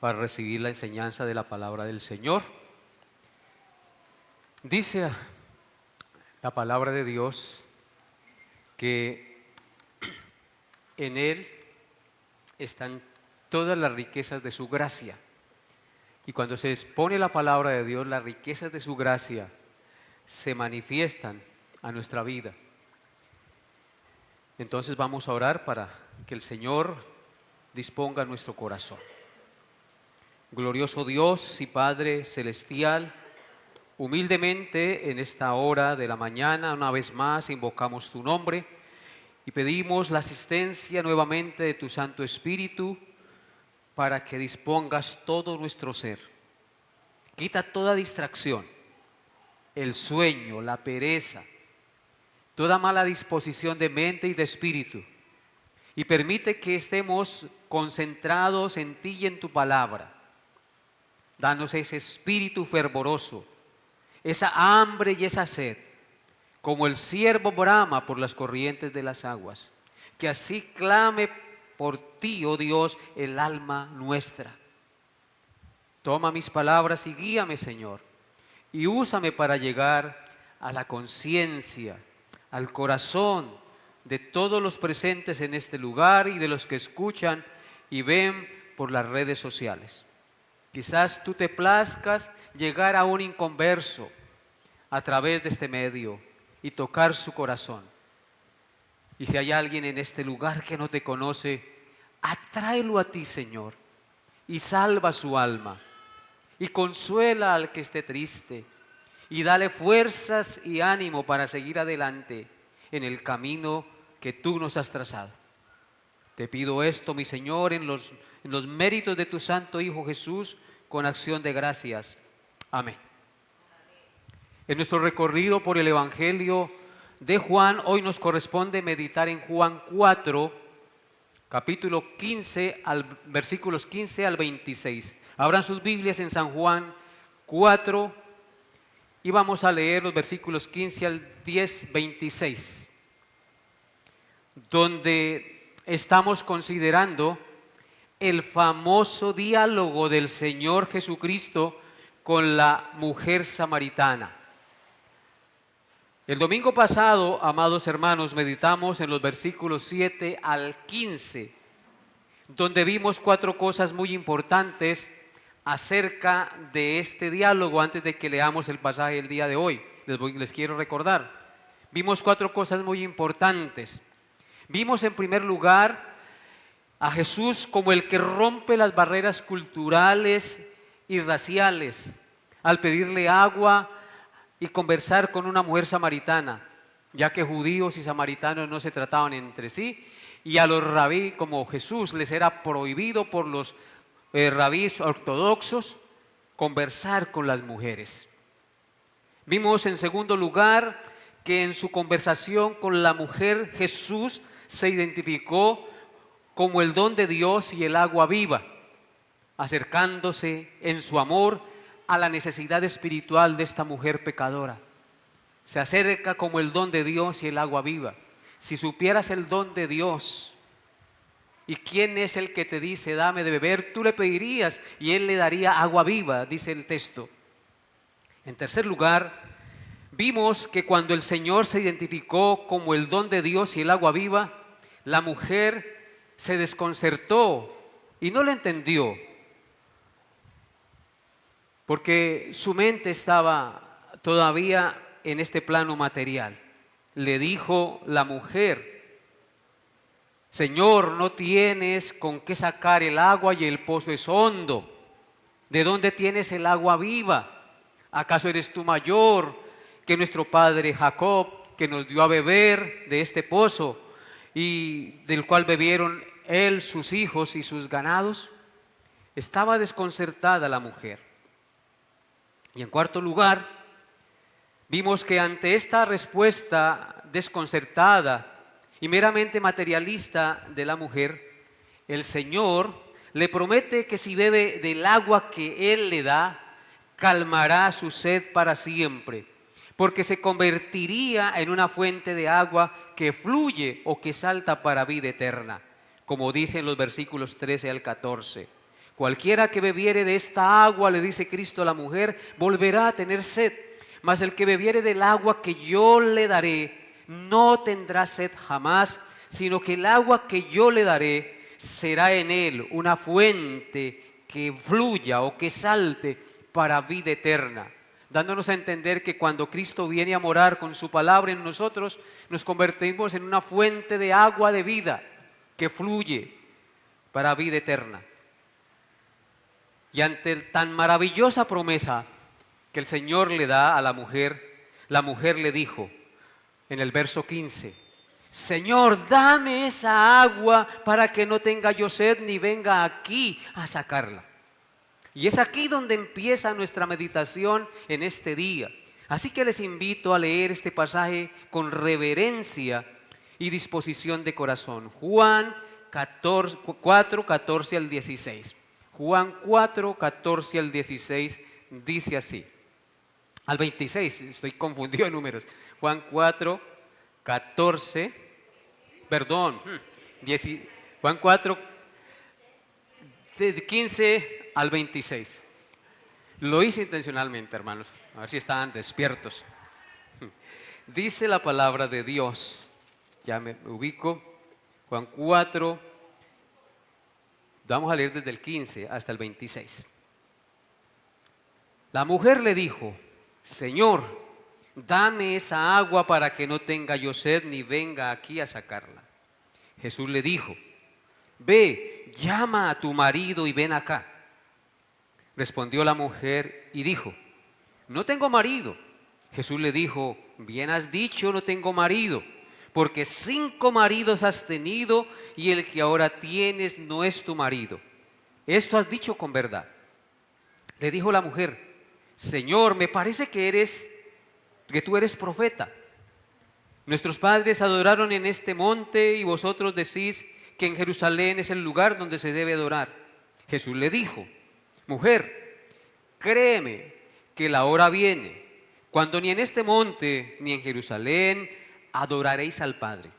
para recibir la enseñanza de la palabra del Señor. Dice la palabra de Dios que en Él están todas las riquezas de su gracia. Y cuando se expone la palabra de Dios, las riquezas de su gracia se manifiestan a nuestra vida. Entonces vamos a orar para que el Señor disponga nuestro corazón. Glorioso Dios y Padre celestial, humildemente en esta hora de la mañana, una vez más invocamos tu nombre y pedimos la asistencia nuevamente de tu Santo Espíritu para que dispongas todo nuestro ser. Quita toda distracción, el sueño, la pereza, toda mala disposición de mente y de espíritu, y permite que estemos concentrados en ti y en tu palabra. Danos ese espíritu fervoroso, esa hambre y esa sed, como el ciervo brama por las corrientes de las aguas, que así clame por ti, oh Dios, el alma nuestra. Toma mis palabras y guíame, Señor, y úsame para llegar a la conciencia, al corazón de todos los presentes en este lugar y de los que escuchan y ven por las redes sociales. Quizás tú te plazcas llegar a un inconverso a través de este medio y tocar su corazón. Y si hay alguien en este lugar que no te conoce, atráelo a ti, Señor, y salva su alma, y consuela al que esté triste, y dale fuerzas y ánimo para seguir adelante en el camino que tú nos has trazado. Te pido esto, mi Señor, en los méritos de tu Santo Hijo Jesús, con acción de gracias. Amén. En nuestro recorrido por el Evangelio de Juan, hoy nos corresponde meditar en Juan 4, capítulo 15, versículos 15 al 26. Abran sus Biblias en San Juan 4 y vamos a leer los versículos 15 al 26, donde estamos considerando el famoso diálogo del Señor Jesucristo con la mujer samaritana. El domingo pasado, amados hermanos, meditamos en los versículos 7 al 15, donde vimos 4 cosas muy importantes acerca de este diálogo antes de que leamos el pasaje del día de hoy. Les quiero recordar. Vimos 4 cosas muy importantes. Vimos en primer lugar a Jesús como el que rompe las barreras culturales y raciales al pedirle agua y conversar con una mujer samaritana, ya que judíos y samaritanos no se trataban entre sí, y a los rabí como Jesús les era prohibido por los rabíes ortodoxos conversar con las mujeres. Vimos en segundo lugar que en su conversación con la mujer Jesús se identificó como el don de Dios y el agua viva, acercándose en su amor a la necesidad espiritual de esta mujer pecadora. Se acerca como el don de Dios y el agua viva. Si supieras el don de Dios y quién es el que te dice dame de beber, tú le pedirías y Él le daría agua viva, dice el texto. En tercer lugar, vimos que cuando el Señor se identificó como el don de Dios y el agua viva, la mujer se desconcertó y no lo entendió, porque su mente estaba todavía en este plano material. Le dijo la mujer: Señor, no tienes con qué sacar el agua y el pozo es hondo. ¿De dónde tienes el agua viva? ¿Acaso eres tú mayor que nuestro padre Jacob, que nos dio a beber de este pozo y del cual bebieron él, sus hijos y sus ganados? Estaba desconcertada la mujer. Y en cuarto lugar, vimos que ante esta respuesta desconcertada y meramente materialista de la mujer, el Señor le promete que si bebe del agua que Él le da, calmará su sed para siempre, porque se convertiría en una fuente de agua que fluye o que salta para vida eterna, como dicen los versículos 13 al 14. Cualquiera que bebiere de esta agua, le dice Cristo a la mujer, volverá a tener sed. Mas el que bebiere del agua que yo le daré, no tendrá sed jamás, sino que el agua que yo le daré será en él una fuente que fluya o que salte para vida eterna. Dándonos a entender que cuando Cristo viene a morar con su palabra en nosotros, nos convertimos en una fuente de agua de vida que fluye para vida eterna. Y ante tan maravillosa promesa que el Señor le da a la mujer le dijo en el verso 15, Señor, dame esa agua para que no tenga yo sed ni venga aquí a sacarla. Y es aquí donde empieza nuestra meditación en este día. Así que les invito a leer este pasaje con reverencia y disposición de corazón. Juan 4, 14 al 16. Juan 4, 14 al 16 dice así. Al 26, estoy confundido en números. Juan 4, 14, perdón, Juan 4, de 15 al 26. Lo hice intencionalmente, hermanos, a ver si estaban despiertos. Dice la palabra de Dios, ya me ubico, Juan 4, vamos a leer desde el 15 hasta el 26. La mujer le dijo, Señor, dame esa agua para que no tenga yo sed ni venga aquí a sacarla. Jesús le dijo, ve, llama a tu marido y ven acá. Respondió la mujer y dijo, no tengo marido. Jesús le dijo, bien has dicho, no tengo marido, porque 5 maridos has tenido y el que ahora tienes no es tu marido. Esto has dicho con verdad. Le dijo la mujer, Señor, me parece que tú eres profeta. Nuestros padres adoraron en este monte y vosotros decís que en Jerusalén es el lugar donde se debe adorar. Jesús le dijo, mujer, créeme que la hora viene cuando ni en este monte ni en Jerusalén adoraréis al Padre.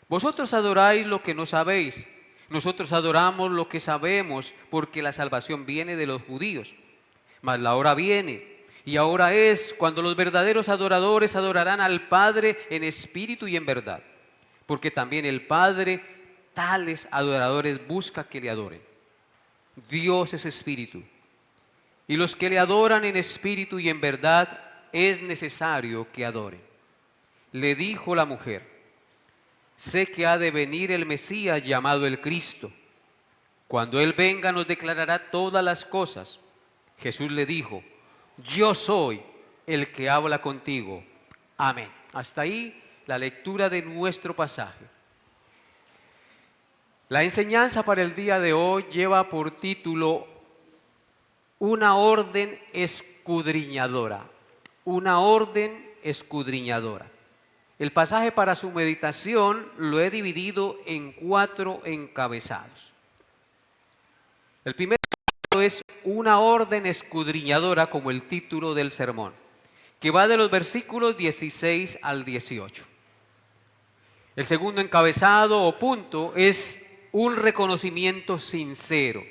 Vosotros adoráis lo que no sabéis, nosotros adoramos lo que sabemos, porque la salvación viene de los judíos. Mas la hora viene, y ahora es cuando los verdaderos adoradores adorarán al Padre en espíritu y en verdad, porque también el Padre tales adoradores busca que le adoren. Dios es espíritu, y los que le adoran en espíritu y en verdad es necesario que adoren. Le dijo la mujer, sé que ha de venir el Mesías llamado el Cristo. Cuando Él venga nos declarará todas las cosas. Jesús le dijo, yo soy el que habla contigo. Amén. Hasta ahí la lectura de nuestro pasaje. La enseñanza para el día de hoy lleva por título una orden escudriñadora. Una orden escudriñadora. El pasaje para su meditación lo he dividido en 4 encabezados. El primer es una orden escudriñadora, como el título del sermón, que va de los versículos 16 al 18. El segundo encabezado o punto es un reconocimiento sincero,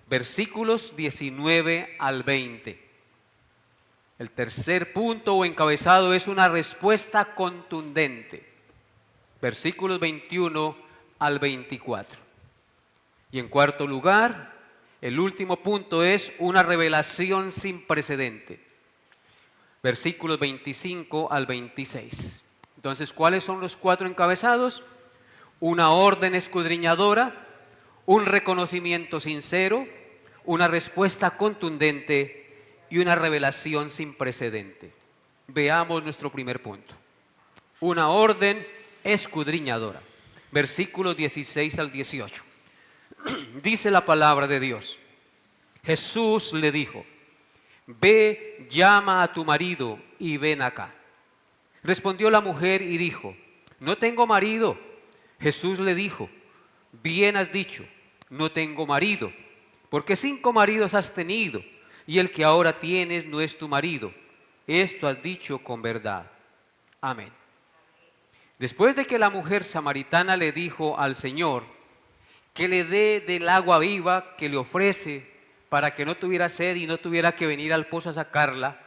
versículos 19 al 20. El tercer punto o encabezado es una respuesta contundente, versículos 21 al 24. Y en cuarto lugar, el último punto es una revelación sin precedente, versículos 25 al 26. Entonces, ¿cuáles son los 4 encabezados? Una orden escudriñadora, un reconocimiento sincero, una respuesta contundente y una revelación sin precedente. Veamos nuestro primer punto. Una orden escudriñadora. Versículos 16 al 18. Dice la palabra de Dios. Jesús le dijo, ve, llama a tu marido y ven acá. Respondió la mujer y dijo, no tengo marido. Jesús le dijo, bien has dicho, no tengo marido, porque 5 maridos has tenido y el que ahora tienes no es tu marido. Esto has dicho con verdad. Amén. Después de que la mujer samaritana le dijo al Señor que le dé del agua viva que le ofrece para que no tuviera sed y no tuviera que venir al pozo a sacarla,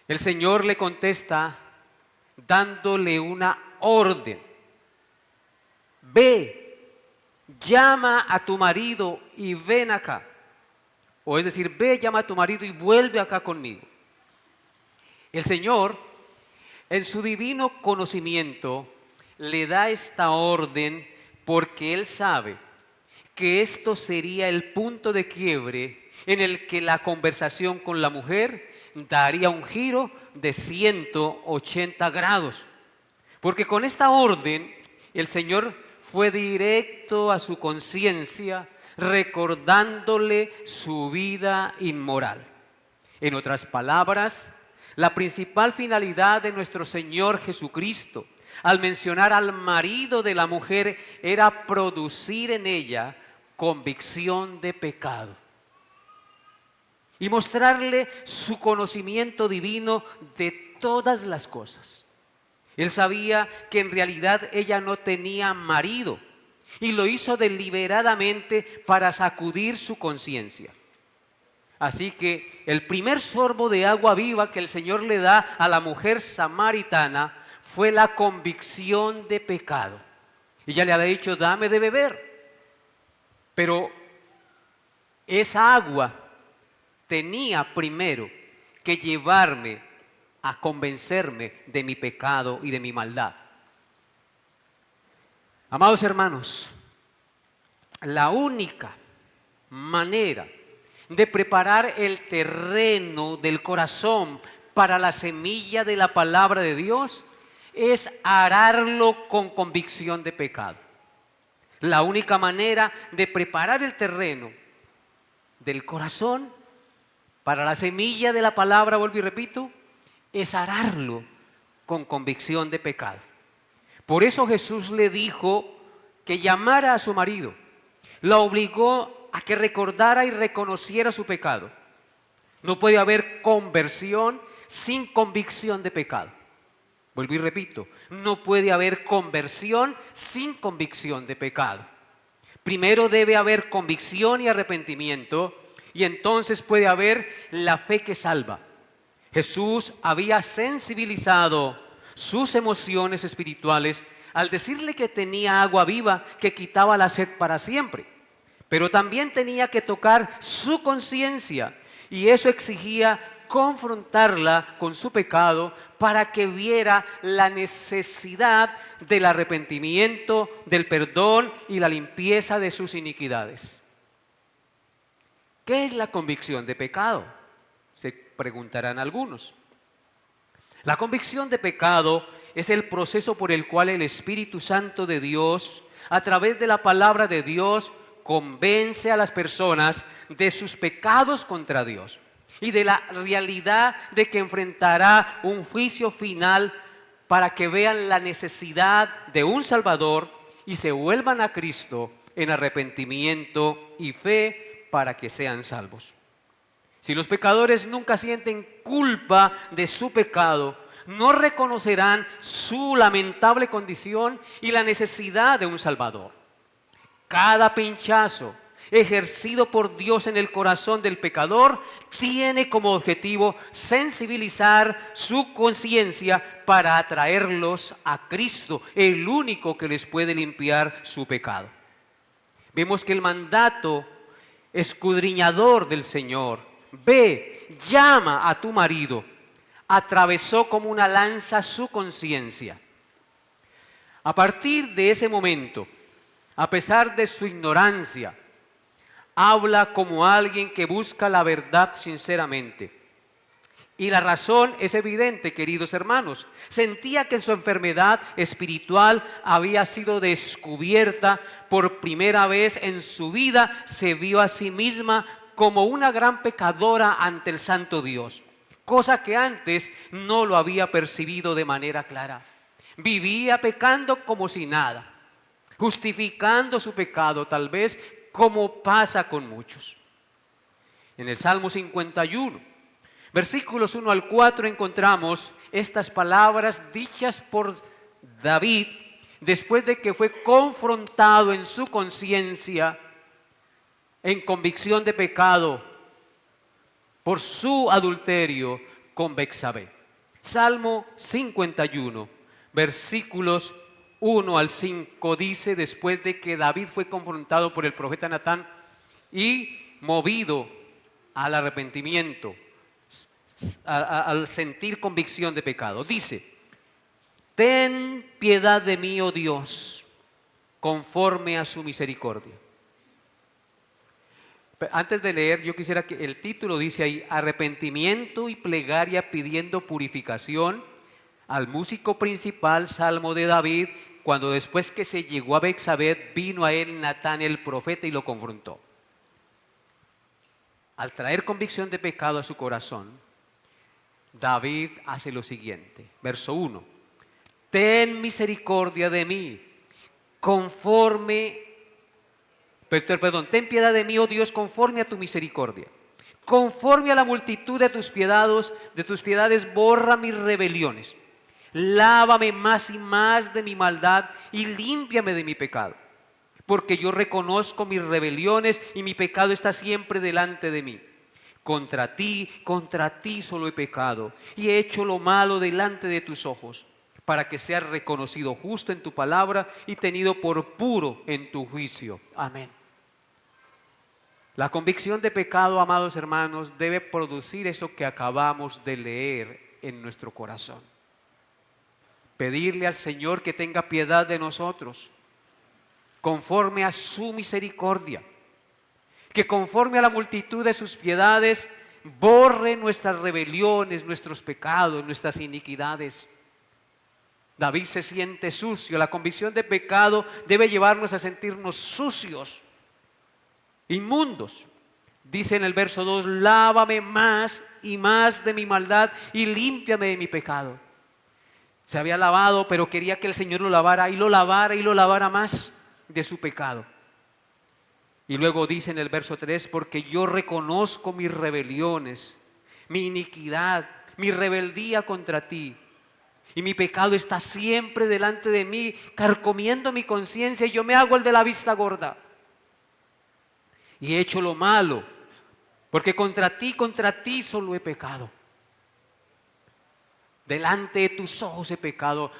el Señor le contesta dándole una orden. Ve, llama a tu marido y ven acá. O es decir, ve, llama a tu marido y vuelve acá conmigo. El Señor, en su divino conocimiento, le da esta orden porque Él sabe que esto sería el punto de quiebre en el que la conversación con la mujer daría un giro de 180 grados. Porque con esta orden el Señor fue directo a su conciencia, recordándole su vida inmoral. En otras palabras, la principal finalidad de nuestro Señor Jesucristo al mencionar al marido de la mujer era producir en ella convicción de pecado y mostrarle su conocimiento divino de todas las cosas. Él sabía que en realidad ella no tenía marido y lo hizo deliberadamente para sacudir su conciencia. Así que el primer sorbo de agua viva que el Señor le da a la mujer samaritana fue la convicción de pecado. Ella le había dicho, dame de beber. Pero esa agua tenía primero que llevarme a convencerme de mi pecado y de mi maldad. Amados hermanos, la única manera de preparar el terreno del corazón para la semilla de la palabra de Dios es ararlo con convicción de pecado. La única manera de preparar el terreno del corazón para la semilla de la palabra, vuelvo y repito, es ararlo con convicción de pecado. Por eso Jesús le dijo que llamara a su marido, la obligó a que recordara y reconociera su pecado. No puede haber conversión sin convicción de pecado. Vuelvo y repito, no puede haber conversión sin convicción de pecado. Primero debe haber convicción y arrepentimiento, y entonces puede haber la fe que salva. Jesús había sensibilizado sus emociones espirituales al decirle que tenía agua viva que quitaba la sed para siempre. Pero también tenía que tocar su conciencia, y eso exigía confrontarla con su pecado para que viera la necesidad del arrepentimiento, del perdón y la limpieza de sus iniquidades. ¿Qué es la convicción de pecado? Se preguntarán algunos. La convicción de pecado es el proceso por el cual el Espíritu Santo de Dios, a través de la palabra de Dios, convence a las personas de sus pecados contra Dios y de la realidad de que enfrentará un juicio final para que vean la necesidad de un Salvador y se vuelvan a Cristo en arrepentimiento y fe para que sean salvos. Si los pecadores nunca sienten culpa de su pecado, no reconocerán su lamentable condición y la necesidad de un Salvador. Cada pinchazo ejercido por Dios en el corazón del pecador tiene como objetivo sensibilizar su conciencia para atraerlos a Cristo, el único que les puede limpiar su pecado. Vemos que el mandato escudriñador del Señor, ve, llama a tu marido, atravesó como una lanza su conciencia. A partir de ese momento, a pesar de su ignorancia, habla como alguien que busca la verdad sinceramente. Y la razón es evidente, queridos hermanos. Sentía que en su enfermedad espiritual había sido descubierta por primera vez en su vida. Se vio a sí misma como una gran pecadora ante el santo Dios, cosa que antes no lo había percibido de manera clara. Vivía pecando como si nada, justificando su pecado, tal vez como pasa con muchos. En el Salmo 51, versículos 1 al 4, encontramos estas palabras dichas por David después de que fue confrontado en su conciencia, en convicción de pecado, por su adulterio con Betsabé. Salmo 51, versículos 1 al 5 dice, después de que David fue confrontado por el profeta Natán y movido al arrepentimiento, al sentir convicción de pecado, dice: ten piedad de mí, oh Dios, conforme a su misericordia. Antes de leer, yo quisiera que el título dice ahí, arrepentimiento y plegaria pidiendo purificación al músico principal, Salmo de David, cuando después que se llegó a Betsabé, vino a él Natán el profeta y lo confrontó. Al traer convicción de pecado a su corazón, David hace lo siguiente, verso 1, ten misericordia de mí, ten piedad de mí, oh Dios, conforme a tu misericordia. Conforme a la multitud de tus piedades, borra mis rebeliones. Lávame más y más de mi maldad y límpiame de mi pecado. Porque yo reconozco mis rebeliones y mi pecado está siempre delante de mí. Contra ti solo he pecado y he hecho lo malo delante de tus ojos, para que seas reconocido justo en tu palabra y tenido por puro en tu juicio. Amén. La convicción de pecado, amados hermanos, debe producir eso que acabamos de leer en nuestro corazón. Pedirle al Señor que tenga piedad de nosotros, conforme a su misericordia, que conforme a la multitud de sus piedades borre nuestras rebeliones, nuestros pecados, nuestras iniquidades. David se siente sucio. La convicción de pecado debe llevarnos a sentirnos sucios, inmundos. Dice en el verso 2, lávame más y más de mi maldad y límpiame de mi pecado. Se había lavado, pero quería que el Señor lo lavara y lo lavara y lo lavara más de su pecado. Y luego dice en el verso 3, porque yo reconozco mis rebeliones, mi iniquidad, mi rebeldía contra ti. Y mi pecado está siempre delante de mí, carcomiendo mi conciencia, y yo me hago el de la vista gorda. Y he hecho lo malo, porque contra ti solo he pecado. Delante de tus ojos he pecado.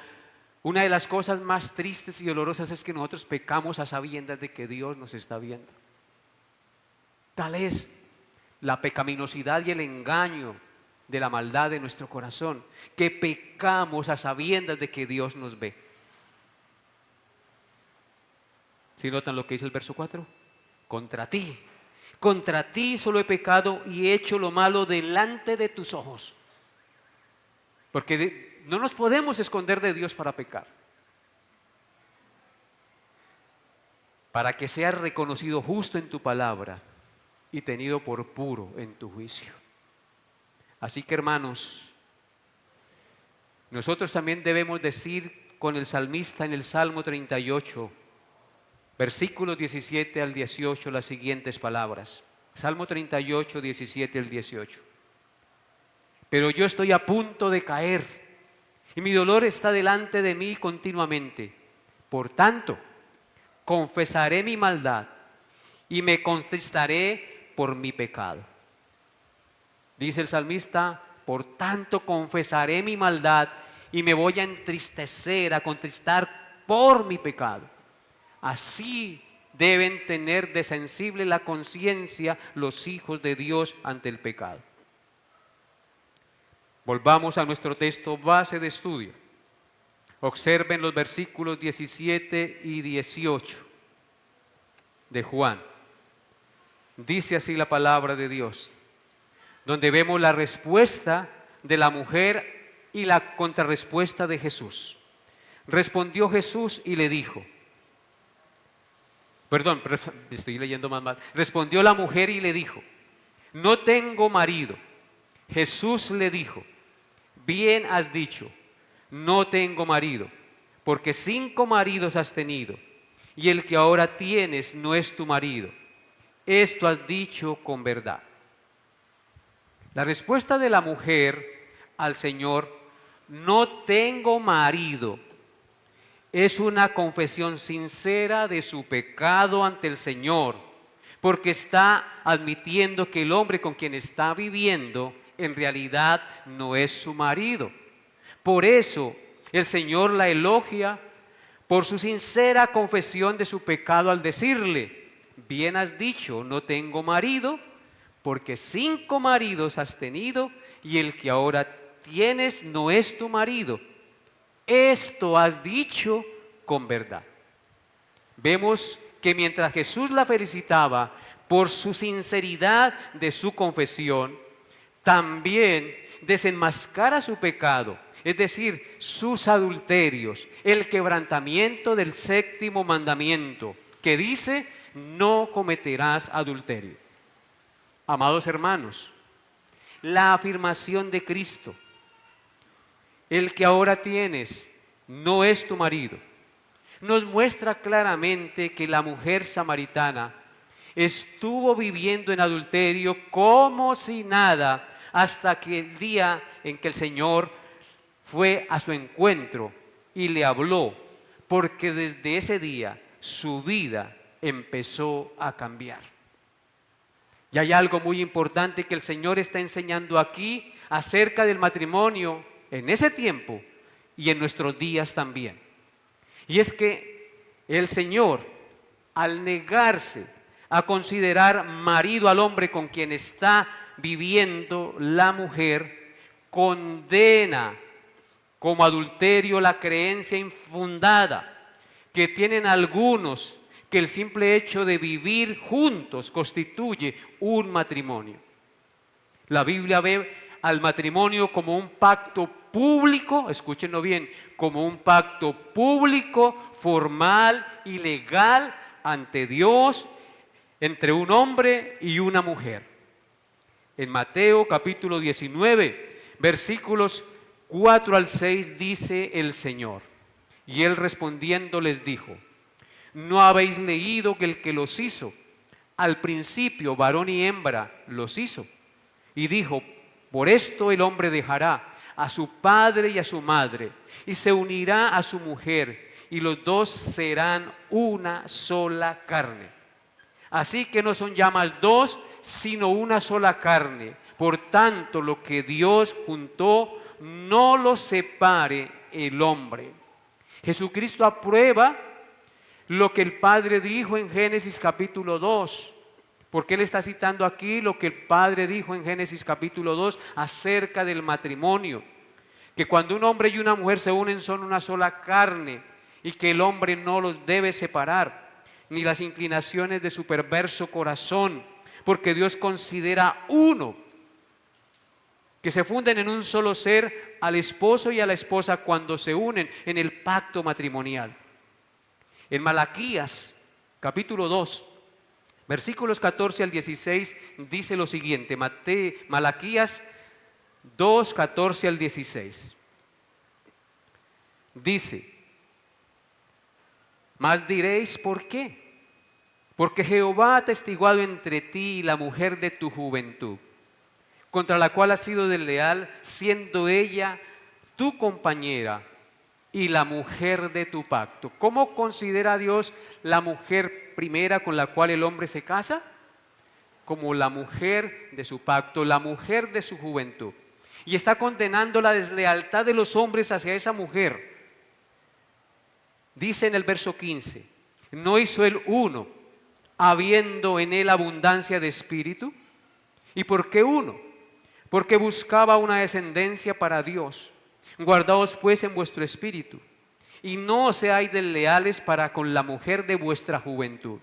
Una de las cosas más tristes y dolorosas es que nosotros pecamos a sabiendas de que Dios nos está viendo. Tal es la pecaminosidad y el engaño de la maldad de nuestro corazón, que pecamos a sabiendas de que Dios nos ve. ¿Sí notan lo que dice el verso 4? Contra ti solo he pecado y he hecho lo malo delante de tus ojos. Porque no nos podemos esconder de Dios para pecar. Para que seas reconocido justo en tu palabra y tenido por puro en tu juicio. Así que, hermanos, nosotros también debemos decir con el salmista en el Salmo 38, versículos 17 al 18, las siguientes palabras. Salmo 38, 17 al 18. Pero yo estoy a punto de caer y mi dolor está delante de mí continuamente. Por tanto, confesaré mi maldad y me contristaré por mi pecado. Dice el salmista, por tanto confesaré mi maldad y me voy a entristecer, a contristar por mi pecado. Así deben tener de sensible la conciencia los hijos de Dios ante el pecado. Volvamos a nuestro texto base de estudio. Observen los versículos 17 y 18 de Juan. Dice así la palabra de Dios, donde vemos la respuesta de la mujer y la contrarrespuesta de Jesús. Respondió Jesús y le dijo, estoy leyendo más mal. Respondió la mujer y le dijo, no tengo marido. Jesús le dijo, bien has dicho, no tengo marido, porque 5 maridos has tenido, y el que ahora tienes no es tu marido. Esto has dicho con verdad. La respuesta de la mujer al Señor, no tengo marido, es una confesión sincera de su pecado ante el Señor, porque está admitiendo que el hombre con quien está viviendo en realidad no es su marido. Por eso el Señor la elogia por su sincera confesión de su pecado al decirle: bien has dicho, no tengo marido, porque 5 maridos has tenido y el que ahora tienes no es tu marido. Esto has dicho con verdad. Vemos que mientras Jesús la felicitaba por su sinceridad de su confesión, también desenmascara su pecado, es decir, sus adulterios, el quebrantamiento del 7º mandamiento, que dice: no cometerás adulterio. Amados hermanos, la afirmación de Cristo, el que ahora tienes no es tu marido, nos muestra claramente que la mujer samaritana estuvo viviendo en adulterio como si nada, hasta que el día en que el Señor fue a su encuentro y le habló, porque desde ese día su vida empezó a cambiar. Y hay algo muy importante que el Señor está enseñando aquí acerca del matrimonio en ese tiempo y en nuestros días también. Y es que el Señor, al negarse a considerar marido al hombre con quien está viviendo la mujer, condena como adulterio la creencia infundada que tienen algunos, que el simple hecho de vivir juntos constituye un matrimonio. La Biblia ve al matrimonio como un pacto público, escúchenlo bien, como un pacto público, formal y legal ante Dios, entre un hombre y una mujer. En Mateo capítulo 19, versículos 4 al 6 dice el Señor: y él respondiendo les dijo: ¿no habéis leído que el que los hizo, al principio varón y hembra los hizo? Y dijo: por esto el hombre dejará a su padre y a su madre, y se unirá a su mujer, y los dos serán una sola carne. Así que no son ya más dos, sino una sola carne. Por tanto, lo que Dios juntó, no lo separe el hombre. Jesucristo aprueba lo que el Padre dijo en Génesis capítulo 2, porque Él está citando aquí lo que el Padre dijo en Génesis capítulo 2 acerca del matrimonio, que cuando un hombre y una mujer se unen son una sola carne y que el hombre no los debe separar, ni las inclinaciones de su perverso corazón, porque Dios considera uno, que se funden en un solo ser al esposo y a la esposa cuando se unen en el pacto matrimonial. En Malaquías capítulo 2, versículos 14 al 16 dice lo siguiente, Malaquías 2, 14 al 16. Dice: mas diréis, ¿por qué? Porque Jehová ha atestiguado entre ti y la mujer de tu juventud, contra la cual has sido desleal, siendo ella tu compañera y la mujer de tu pacto. ¿Cómo considera Dios la mujer primera con la cual el hombre se casa? Como la mujer de su pacto, la mujer de su juventud. Y está condenando la deslealtad de los hombres hacia esa mujer. Dice en el verso 15: ¿no hizo él uno, habiendo en él abundancia de espíritu? ¿Y por qué uno? Porque buscaba una descendencia para Dios. Guardaos pues en vuestro espíritu, y no seáis desleales para con la mujer de vuestra juventud.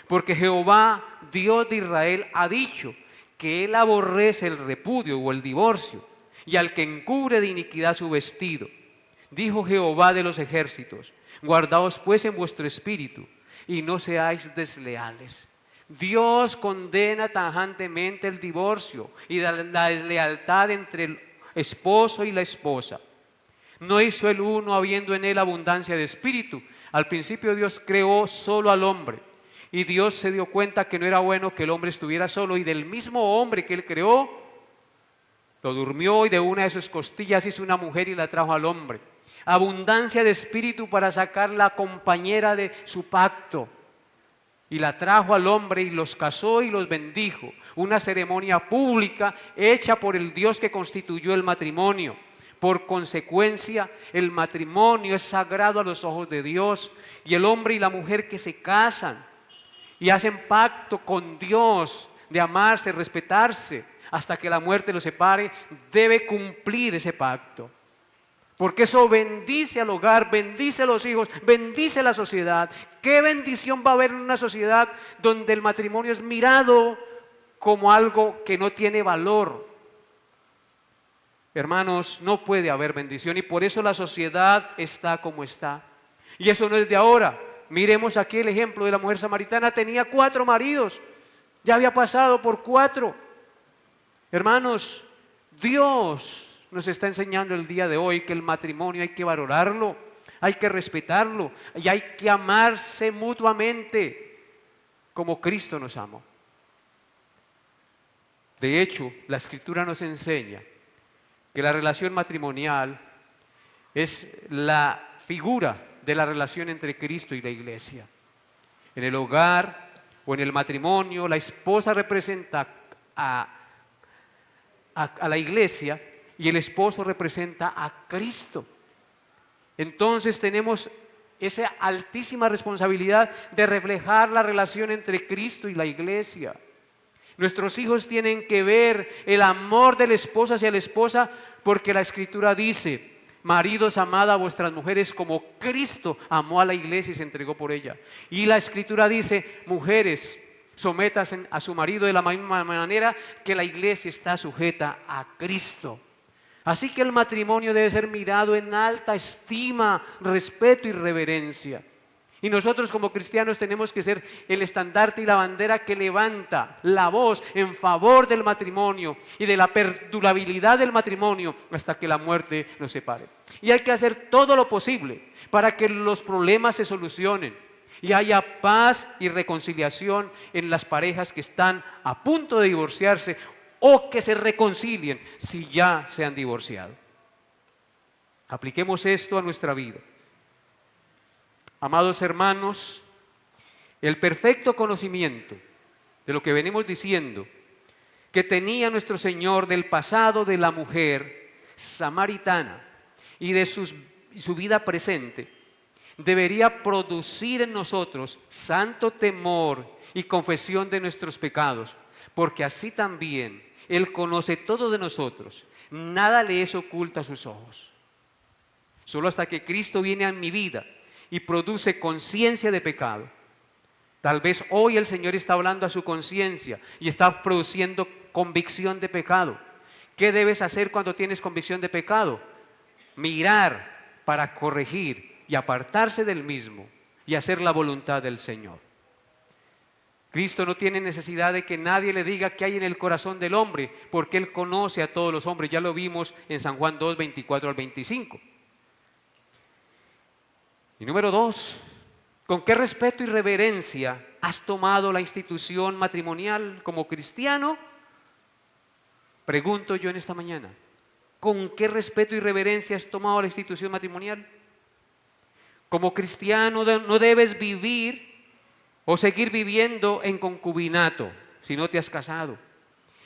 Porque Jehová, Dios de Israel, ha dicho que Él aborrece el repudio o el divorcio, y al que encubre de iniquidad su vestido. Dijo Jehová de los ejércitos: guardaos pues en vuestro espíritu, y no seáis desleales. Dios condena tajantemente el divorcio y la deslealtad entre el esposo y la esposa. ¿No hizo el uno habiendo en él abundancia de espíritu? Al principio Dios creó solo al hombre, y Dios se dio cuenta que no era bueno que el hombre estuviera solo, y del mismo hombre que él creó, lo durmió y de una de sus costillas hizo una mujer y la trajo al hombre. abundancia de espíritu para sacar la compañera de su pacto. Y la trajo al hombre y los casó y los bendijo. Una ceremonia pública hecha por el Dios que constituyó el matrimonio. Por consecuencia, el matrimonio es sagrado a los ojos de Dios. Y el hombre y la mujer que se casan y hacen pacto con Dios de amarse, respetarse, hasta que la muerte los separe, debe cumplir ese pacto. Porque eso bendice al hogar, bendice a los hijos, bendice a la sociedad. ¿Qué bendición va a haber en una sociedad donde el matrimonio es mirado como algo que no tiene valor? Hermanos, no puede haber bendición y por eso la sociedad está como está. Y eso no es de ahora. Miremos aquí el ejemplo de la mujer samaritana. Tenía 4 maridos, ya había pasado por 4. Hermanos, Dios nos está enseñando el día de hoy que el matrimonio hay que valorarlo, hay que respetarlo y hay que amarse mutuamente como Cristo nos amó. De hecho, la Escritura nos enseña que la relación matrimonial es la figura de la relación entre Cristo y la iglesia. En el hogar o en el matrimonio, la esposa representa a la iglesia y el esposo representa a Cristo. Entonces tenemos esa altísima responsabilidad de reflejar la relación entre Cristo y la iglesia. Nuestros hijos tienen que ver el amor del esposo hacia la esposa, porque la Escritura dice: maridos, amad a vuestras mujeres como Cristo amó a la iglesia y se entregó por ella. Y la Escritura dice: mujeres, sométanse a su marido de la misma manera que la iglesia está sujeta a Cristo. Así que el matrimonio debe ser mirado en alta estima, respeto y reverencia. Y nosotros como cristianos tenemos que ser el estandarte y la bandera que levanta la voz en favor del matrimonio y de la perdurabilidad del matrimonio hasta que la muerte nos separe. Y hay que hacer todo lo posible para que los problemas se solucionen y haya paz y reconciliación en las parejas que están a punto de divorciarse o que se reconcilien si ya se han divorciado. Apliquemos esto a nuestra vida. Amados hermanos, el perfecto conocimiento de lo que venimos diciendo que tenía nuestro Señor del pasado de la mujer samaritana y de su vida presente debería producir en nosotros santo temor y confesión de nuestros pecados, porque así también Él conoce todo de nosotros, nada le es oculto a sus ojos. Solo hasta que Cristo viene a mi vida y produce conciencia de pecado. Tal vez hoy el Señor está hablando a su conciencia y está produciendo convicción de pecado. ¿Qué debes hacer cuando tienes convicción de pecado? Mirar para corregir y apartarse del mismo y hacer la voluntad del Señor. Cristo no tiene necesidad de que nadie le diga qué hay en el corazón del hombre, porque Él conoce a todos los hombres. Ya lo vimos en San Juan 2, 24 al 25. Y número 2, ¿con qué respeto y reverencia has tomado la institución matrimonial como cristiano? Pregunto yo en esta mañana, ¿con qué respeto y reverencia has tomado la institución matrimonial? Como cristiano no debes vivir o seguir viviendo en concubinato si no te has casado.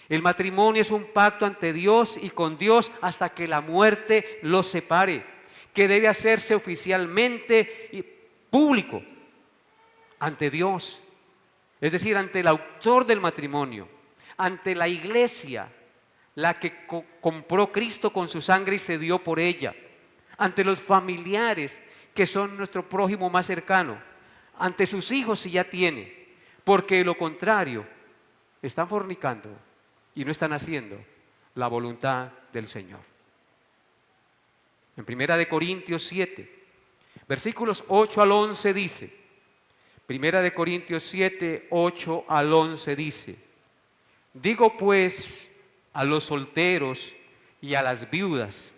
El matrimonio es un pacto ante Dios y con Dios hasta que la muerte los separe, que debe hacerse oficialmente y público ante Dios, es decir, ante el autor del matrimonio, ante la iglesia, la que compró Cristo con su sangre y se dio por ella, ante los familiares que son nuestro prójimo más cercano, ante sus hijos si ya tiene, porque de lo contrario están fornicando y no están haciendo la voluntad del Señor. En 1 Corintios 7, versículos 8 al 11 dice, 1 Corintios 7, 8 al 11 dice: digo pues a los solteros y a las viudas,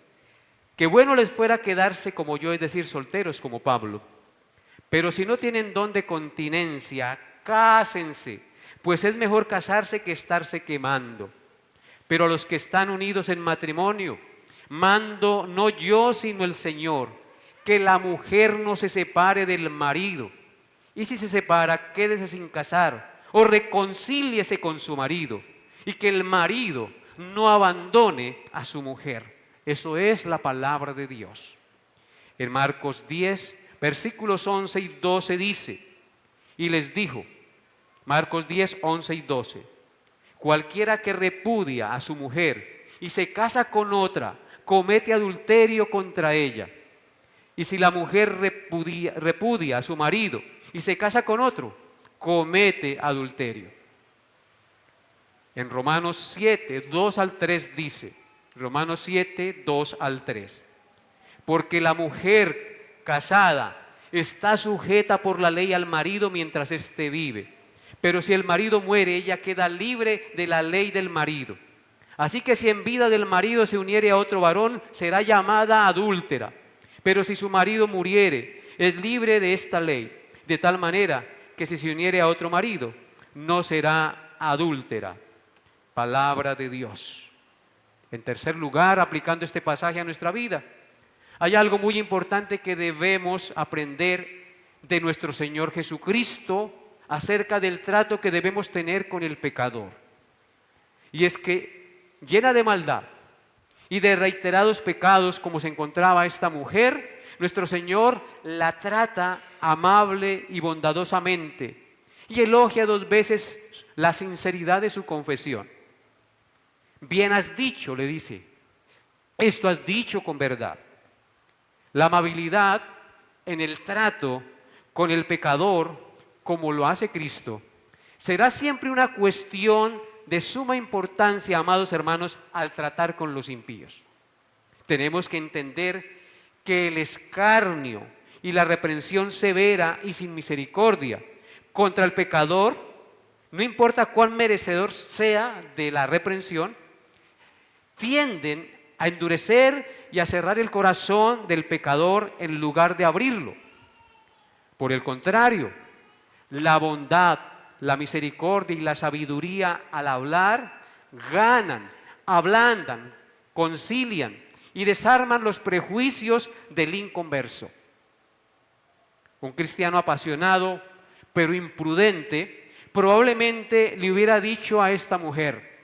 que bueno les fuera quedarse como yo, es decir, solteros como Pablo. Pero si no tienen don de continencia, cásense, pues es mejor casarse que estarse quemando. Pero a los que están unidos en matrimonio, mando no yo sino el Señor, que la mujer no se separe del marido, y si se separa, quédese sin casar, o reconcíliese con su marido, y que el marido no abandone a su mujer. Eso es la palabra de Dios. En Marcos 10, versículos 11 y 12 dice, y les dijo, Marcos 10, 11 y 12, cualquiera que repudia a su mujer y se casa con otra, comete adulterio contra ella. Y si la mujer repudia a su marido y se casa con otro, comete adulterio. En Romanos 7, 2 al 3 dice, Romanos 7, 2 al 3, porque la mujer casada está sujeta por la ley al marido mientras éste vive. Pero si el marido muere, ella queda libre de la ley del marido. Así que si en vida del marido se uniere a otro varón, será llamada adúltera. Pero si su marido muriere, es libre de esta ley, de tal manera que si se uniere a otro marido, no será adúltera. Palabra de Dios. En tercer lugar, aplicando este pasaje a nuestra vida, hay algo muy importante que debemos aprender de nuestro Señor Jesucristo acerca del trato que debemos tener con el pecador. Y es que, llena de maldad y de reiterados pecados como se encontraba esta mujer, nuestro Señor la trata amable y bondadosamente y elogia 2 veces la sinceridad de su confesión. Bien has dicho, le dice, esto has dicho con verdad. La amabilidad en el trato con el pecador, como lo hace Cristo, será siempre una cuestión de suma importancia, amados hermanos, al tratar con los impíos. Tenemos que entender que el escarnio y la reprensión severa y sin misericordia contra el pecador, no importa cuán merecedor sea de la reprensión, tienden a endurecer y a cerrar el corazón del pecador en lugar de abrirlo. Por el contrario, la bondad, la misericordia y la sabiduría al hablar ganan, ablandan, concilian y desarman los prejuicios del inconverso. Un cristiano apasionado pero imprudente probablemente le hubiera dicho a esta mujer: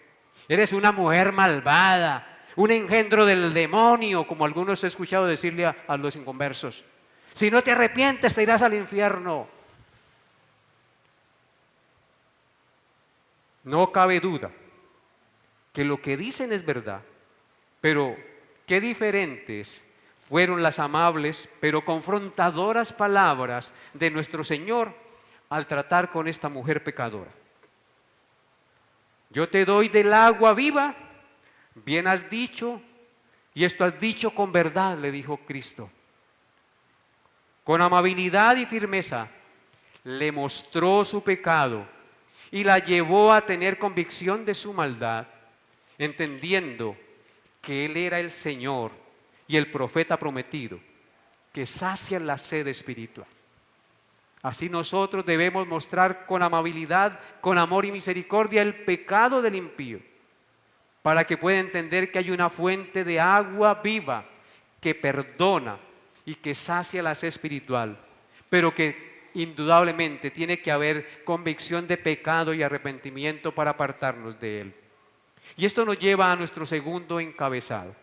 eres una mujer malvada, un engendro del demonio, como algunos he escuchado decirle a los inconversos. Si no te arrepientes, te irás al infierno. No cabe duda que lo que dicen es verdad, pero qué diferentes fueron las amables pero confrontadoras palabras de nuestro Señor al tratar con esta mujer pecadora. Yo te doy del agua viva, bien has dicho, y esto has dicho con verdad, le dijo Cristo. Con amabilidad y firmeza le mostró su pecado y la llevó a tener convicción de su maldad, entendiendo que Él era el Señor y el profeta prometido, que sacia la sed espiritual. Así nosotros debemos mostrar con amabilidad, con amor y misericordia el pecado del impío, para que pueda entender que hay una fuente de agua viva que perdona y que sacia la sed espiritual, pero que indudablemente tiene que haber convicción de pecado y arrepentimiento para apartarnos de él. Y esto nos lleva a nuestro segundo encabezado,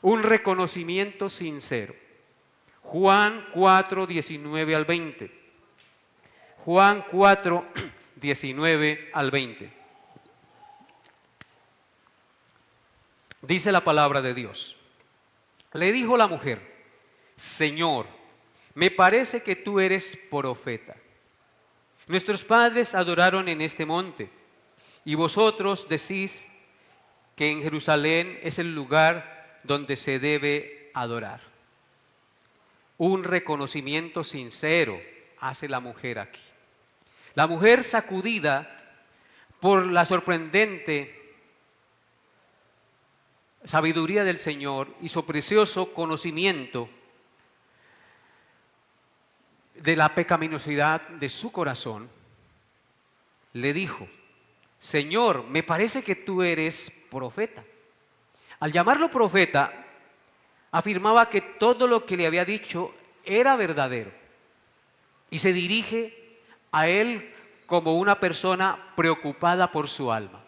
un reconocimiento sincero. Juan 4, 19 al 20. Juan 4, 19 al 20. Dice la palabra de Dios. Le dijo la mujer: Señor, me parece que tú eres profeta. Nuestros padres adoraron en este monte, y vosotros decís que en Jerusalén es el lugar donde se debe adorar. Un reconocimiento sincero hace la mujer aquí. La mujer, sacudida por la sorprendente sabiduría del Señor y su precioso conocimiento de la pecaminosidad de su corazón, le dijo: Señor, me parece que tú eres profeta. Al llamarlo profeta, afirmaba que todo lo que le había dicho era verdadero y se dirige a él como una persona preocupada por su alma.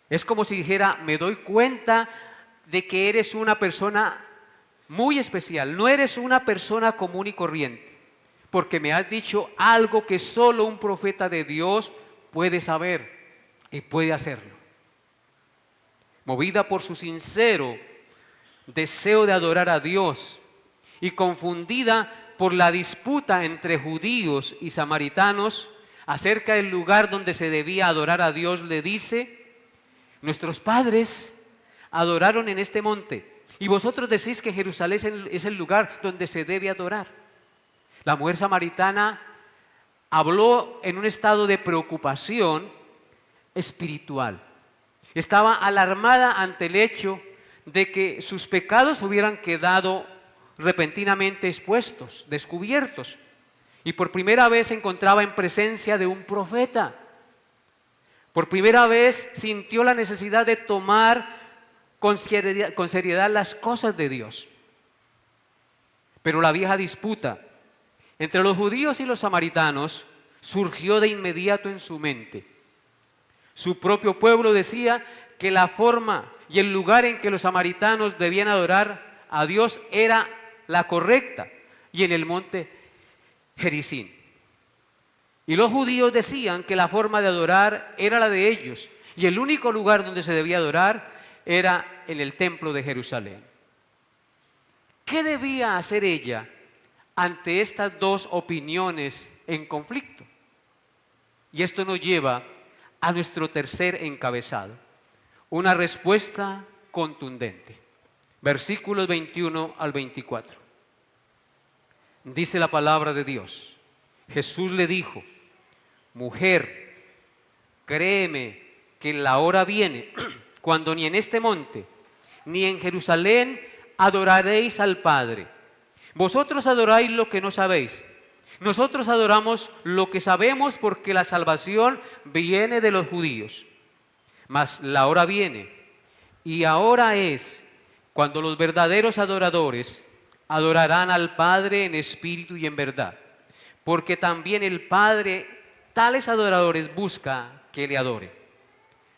Es como si dijera: me doy cuenta de que eres una persona muy especial, no eres una persona común y corriente, porque me has dicho algo que solo un profeta de Dios puede saber y puede hacerlo. Movida por su sincero deseo de adorar a Dios y confundida por la disputa entre judíos y samaritanos acerca del lugar donde se debía adorar a Dios, le dice: nuestros padres adoraron en este monte y vosotros decís que Jerusalén es el lugar donde se debe adorar. La mujer samaritana habló en un estado de preocupación espiritual. Estaba alarmada ante el hecho de que sus pecados hubieran quedado repentinamente expuestos, descubiertos, y por primera vez se encontraba en presencia de un profeta. Por primera vez sintió la necesidad de tomar con seriedad las cosas de Dios. Pero la vieja disputa entre los judíos y los samaritanos surgió de inmediato en su mente. Su propio pueblo decía que la forma y el lugar en que los samaritanos debían adorar a Dios era la correcta, y en el monte Gerizim. Y los judíos decían que la forma de adorar era la de ellos, y el único lugar donde se debía adorar era en el templo de Jerusalén. ¿Qué debía hacer ella ante estas dos opiniones en conflicto? Y esto nos lleva a nuestro tercer encabezado: una respuesta contundente. Versículos 21 al 24. Dice la palabra de Dios: Jesús le dijo: mujer, créeme que la hora viene cuando ni en este monte ni en Jerusalén adoraréis al Padre. Vosotros adoráis lo que no sabéis. Nosotros adoramos lo que sabemos, porque la salvación viene de los judíos. Mas la hora viene, y ahora es, cuando los verdaderos adoradores adorarán al Padre en espíritu y en verdad, porque también el Padre tales adoradores busca que le adoren.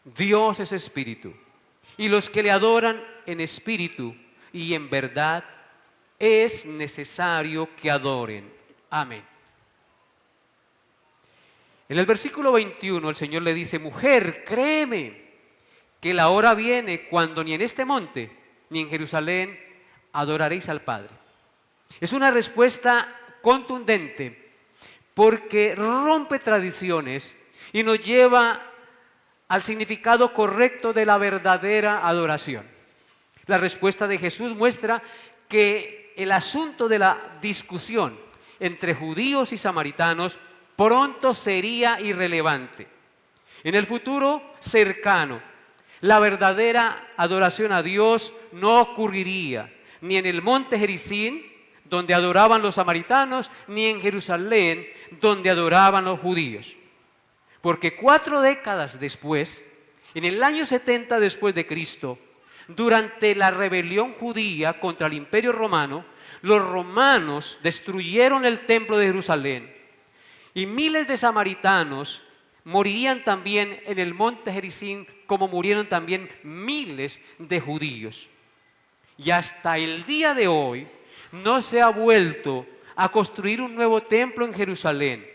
Dios es espíritu, y los que le adoran en espíritu y en verdad es necesario que adoren. Amén. En el versículo 21 el Señor le dice: mujer, créeme que la hora viene cuando ni en este monte ni en Jerusalén adoraréis al Padre. Es una respuesta contundente porque rompe tradiciones y nos lleva al significado correcto de la verdadera adoración. La respuesta de Jesús muestra que el asunto de la discusión entre judíos y samaritanos pronto sería irrelevante. En el futuro cercano, la verdadera adoración a Dios no ocurriría ni en el monte Gerizim, donde adoraban los samaritanos, ni en Jerusalén, donde adoraban los judíos. Porque 4 décadas después, en el año 70 después de Cristo, durante la rebelión judía contra el Imperio Romano, los romanos destruyeron el templo de Jerusalén. Y miles de samaritanos morirían también en el monte Gerizim, como murieron también miles de judíos. Y hasta el día de hoy no se ha vuelto a construir un nuevo templo en Jerusalén,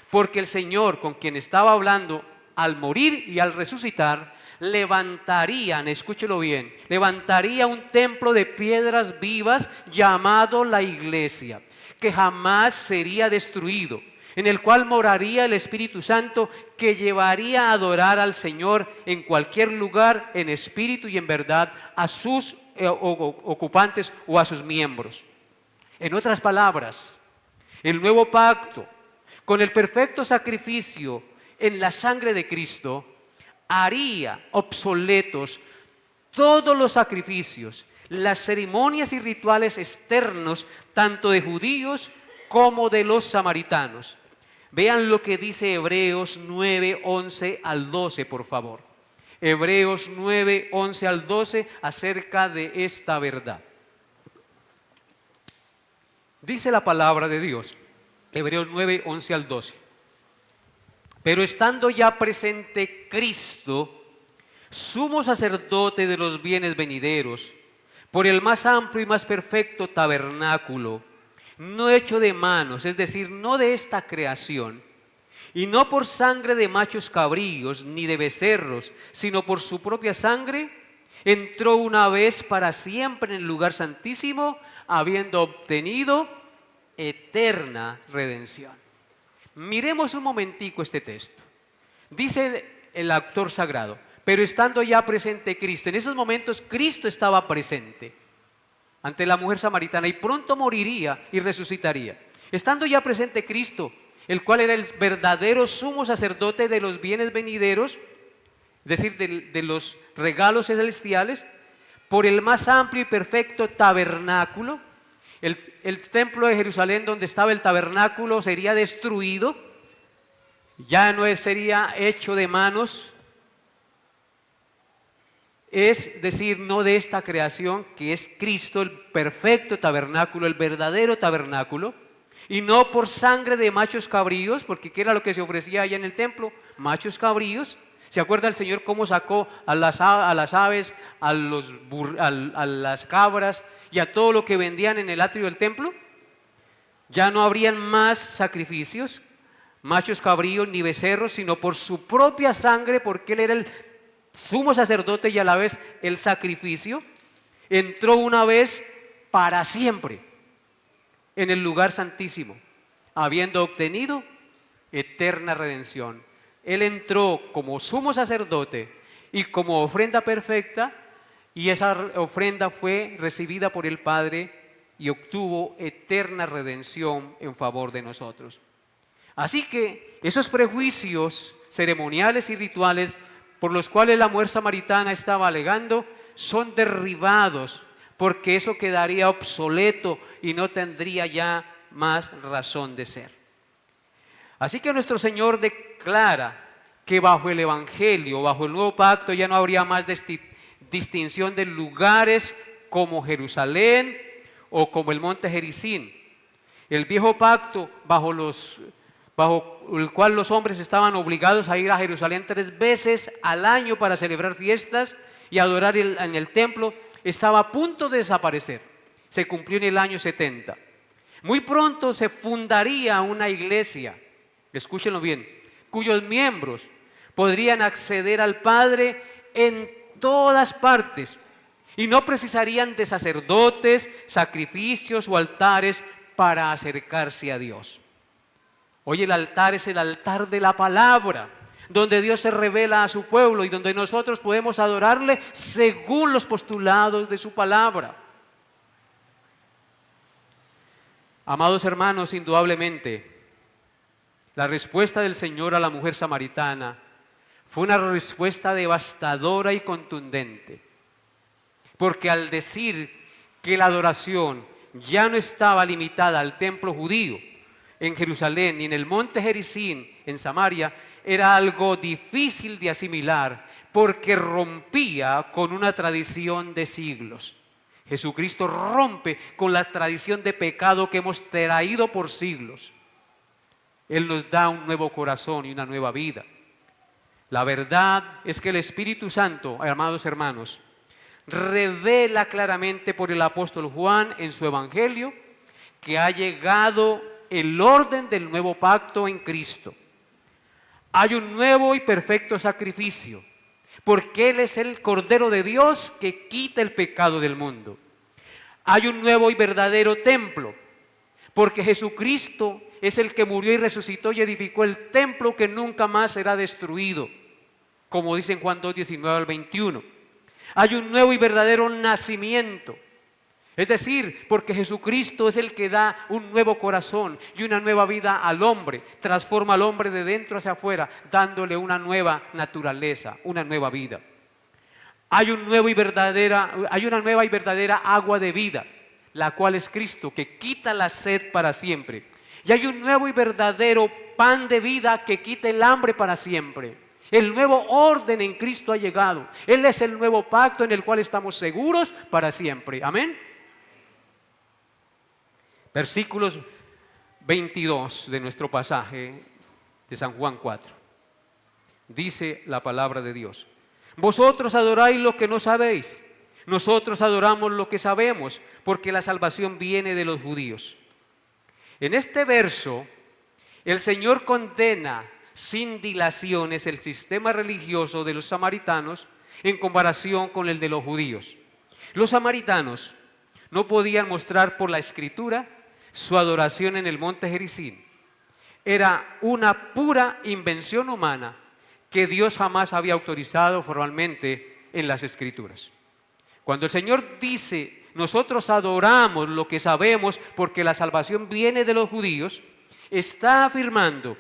porque el Señor, con quien estaba hablando al morir y al resucitar, levantarían, escúchelo bien, levantaría un templo de piedras vivas llamado la Iglesia, que jamás sería destruido, en el cual moraría el Espíritu Santo, que llevaría a adorar al Señor en cualquier lugar, en espíritu y en verdad, a sus ocupantes o a sus miembros. En otras palabras, el nuevo pacto, con el perfecto sacrificio en la sangre de Cristo, haría obsoletos todos los sacrificios, las ceremonias y rituales externos, tanto de judíos como de los samaritanos. Vean lo que dice Hebreos 9, 11 al 12, por favor. Hebreos 9, 11 al 12, acerca de esta verdad. Dice la palabra de Dios, Hebreos 9, 11 al 12. Pero estando ya presente Cristo, sumo sacerdote de los bienes venideros, por el más amplio y más perfecto tabernáculo, no hecho de manos, es decir, no de esta creación, y no por sangre de machos cabríos ni de becerros, sino por su propia sangre, entró una vez para siempre en el lugar santísimo, habiendo obtenido eterna redención. Miremos un momentico este texto. Dice el autor sagrado, pero estando ya presente Cristo. En esos momentos Cristo estaba presente ante la mujer samaritana y pronto moriría y resucitaría. Estando ya presente Cristo, el cual era el verdadero sumo sacerdote de los bienes venideros, es decir, de los regalos celestiales, por el más amplio y perfecto tabernáculo. El templo de Jerusalén donde estaba el tabernáculo sería destruido, ya no sería hecho de manos, es decir, no de esta creación, que es Cristo, el perfecto tabernáculo, el verdadero tabernáculo, y no por sangre de machos cabríos, porque ¿qué era lo que se ofrecía allá en el templo? Machos cabríos. ¿Se acuerda el Señor cómo sacó a las aves, a las cabras y a todo lo que vendían en el atrio del templo? Ya no habrían más sacrificios, machos cabríos ni becerros, sino por su propia sangre, porque Él era el sumo sacerdote y a la vez el sacrificio. Entró una vez para siempre en el lugar santísimo, habiendo obtenido eterna redención. Él entró como sumo sacerdote y como ofrenda perfecta, y esa ofrenda fue recibida por el Padre y obtuvo eterna redención en favor de nosotros. Así que esos prejuicios ceremoniales y rituales por los cuales la mujer samaritana estaba alegando son derribados, porque eso quedaría obsoleto y no tendría ya más razón de ser. Así que nuestro Señor declara que bajo el Evangelio, bajo el nuevo pacto, ya no habría más distinción de lugares como Jerusalén o como el monte Gerizim. El viejo pacto bajo el cual los hombres estaban obligados a ir a Jerusalén 3 veces al año para celebrar fiestas y adorar en el templo, estaba a punto de desaparecer. Se cumplió en el año 70. Muy pronto se fundaría una iglesia, escúchenlo bien, cuyos miembros podrían acceder al Padre en todas partes y no precisarían de sacerdotes, sacrificios o altares para acercarse a Dios. Hoy el altar es el altar de la palabra, donde Dios se revela a su pueblo y donde nosotros podemos adorarle según los postulados de su palabra. Amados hermanos, indudablemente, la respuesta del Señor a la mujer samaritana fue una respuesta devastadora y contundente, porque al decir que la adoración ya no estaba limitada al templo judío en Jerusalén ni en el monte Gerizim en Samaria, era algo difícil de asimilar porque rompía con una tradición de siglos. Jesucristo rompe con la tradición de pecado que hemos traído por siglos. Él nos da un nuevo corazón y una nueva vida. La verdad es que el Espíritu Santo, amados hermanos, revela claramente por el apóstol Juan en su Evangelio que ha llegado el orden del nuevo pacto en Cristo. Hay un nuevo y perfecto sacrificio, porque Él es el Cordero de Dios que quita el pecado del mundo. Hay un nuevo y verdadero templo, porque Jesucristo es el que murió y resucitó y edificó el templo que nunca más será destruido, como dice en Juan 2, 19 al 21. Hay un nuevo y verdadero nacimiento, es decir, porque Jesucristo es el que da un nuevo corazón y una nueva vida al hombre, transforma al hombre de dentro hacia afuera, dándole una nueva naturaleza, una nueva vida. Hay una nueva y verdadera agua de vida, la cual es Cristo, que quita la sed para siempre. Y hay un nuevo y verdadero pan de vida que quita el hambre para siempre. El nuevo orden en Cristo ha llegado. Él es el nuevo pacto en el cual estamos seguros para siempre. Amén. Versículos 22 de nuestro pasaje de San Juan 4. Dice la palabra de Dios: vosotros adoráis lo que no sabéis, nosotros adoramos lo que sabemos, porque la salvación viene de los judíos. En este verso, el Señor condena sin dilaciones el sistema religioso de los samaritanos en comparación con el de los judíos. Los samaritanos no podían mostrar por la Escritura su adoración en el monte Gerizim. Era una pura invención humana que Dios jamás había autorizado formalmente en las Escrituras. Cuando el Señor dice, nosotros adoramos lo que sabemos porque la salvación viene de los judíos, está afirmando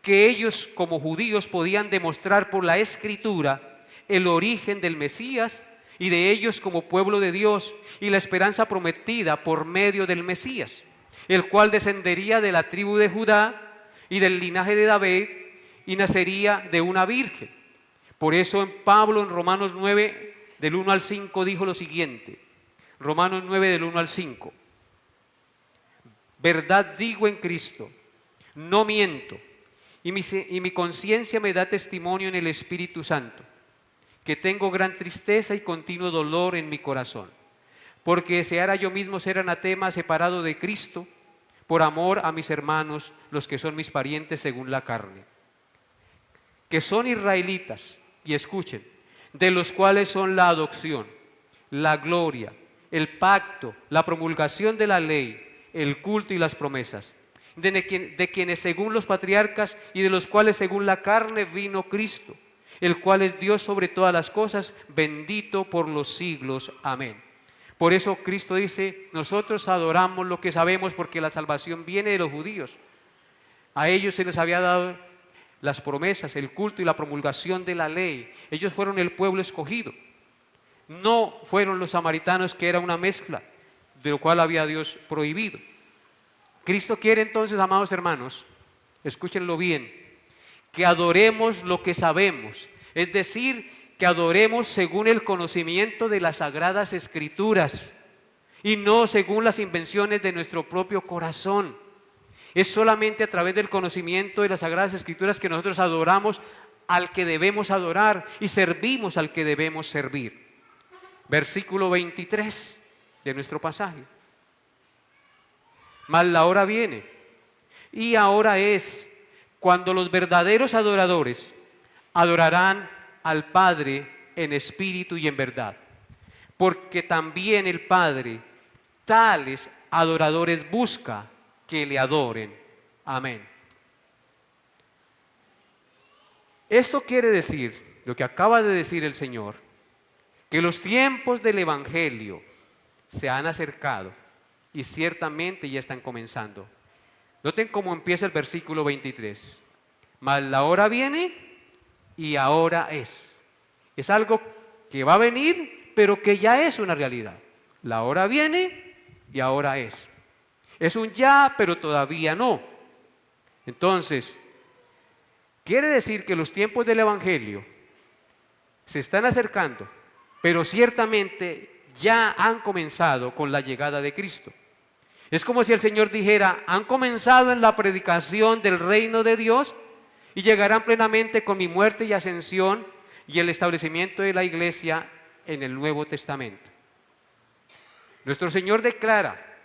que ellos como judíos podían demostrar por la Escritura el origen del Mesías y de ellos como pueblo de Dios y la esperanza prometida por medio del Mesías, el cual descendería de la tribu de Judá y del linaje de David y nacería de una virgen. Por eso Pablo en Romanos 9 del 1 al 5 dijo lo siguiente, Romanos 9 del 1 al 5: verdad digo en Cristo, no miento, y mi conciencia me da testimonio en el Espíritu Santo, que tengo gran tristeza y continuo dolor en mi corazón, porque deseara yo mismo ser anatema, separado de Cristo, por amor a mis hermanos, los que son mis parientes según la carne, que son israelitas, y escuchen, de los cuales son la adopción, la gloria, el pacto, la promulgación de la ley, el culto y las promesas, de quienes según los patriarcas y de los cuales según la carne vino Cristo, el cual es Dios sobre todas las cosas, bendito por los siglos. Amén. Por eso Cristo dice, nosotros adoramos lo que sabemos porque la salvación viene de los judíos. A ellos se les había dado las promesas, el culto y la promulgación de la ley. Ellos fueron el pueblo escogido. No fueron los samaritanos, que era una mezcla, de lo cual había Dios prohibido. Cristo quiere entonces, amados hermanos, escúchenlo bien, que adoremos lo que sabemos, es decir, que adoremos según el conocimiento de las Sagradas Escrituras y no según las invenciones de nuestro propio corazón. Es solamente a través del conocimiento de las Sagradas Escrituras que nosotros adoramos al que debemos adorar y servimos al que debemos servir. Versículo 23 de nuestro pasaje. Mas la hora viene, y ahora es, cuando los verdaderos adoradores adorarán al Padre en espíritu y en verdad, porque también el Padre tales adoradores busca que le adoren. Amén. Esto quiere decir, lo que acaba de decir el Señor, que los tiempos del Evangelio se han acercado y ciertamente ya están comenzando. Noten cómo empieza el versículo 23. Mas la hora viene y ahora es. Es algo que va a venir, pero que ya es una realidad. La hora viene y ahora es. Es un ya, pero todavía no. Entonces, quiere decir que los tiempos del Evangelio se están acercando, pero ciertamente ya han comenzado con la llegada de Cristo. Es como si el Señor dijera, han comenzado en la predicación del reino de Dios y llegarán plenamente con mi muerte y ascensión y el establecimiento de la iglesia en el Nuevo Testamento. Nuestro Señor declara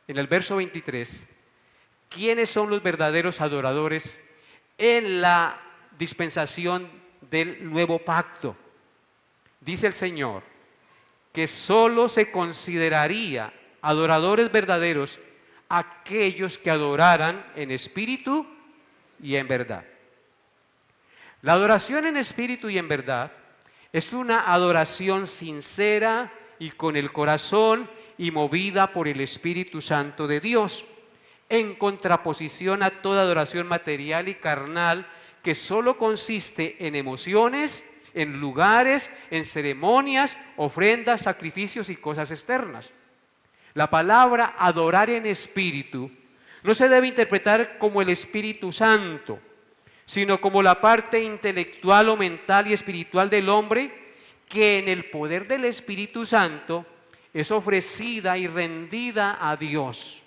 en el verso 23 quiénes son los verdaderos adoradores en la dispensación del nuevo pacto. Dice el Señor que solo se consideraría adoradores verdaderos aquellos que adoraran en espíritu y en verdad. La adoración en espíritu y en verdad es una adoración sincera y con el corazón y movida por el Espíritu Santo de Dios, en contraposición a toda adoración material y carnal que solo consiste en emociones, en lugares, en ceremonias, ofrendas, sacrificios y cosas externas. La palabra adorar en espíritu no se debe interpretar como el Espíritu Santo, sino como la parte intelectual o mental y espiritual del hombre, que en el poder del Espíritu Santo es ofrecida y rendida a Dios,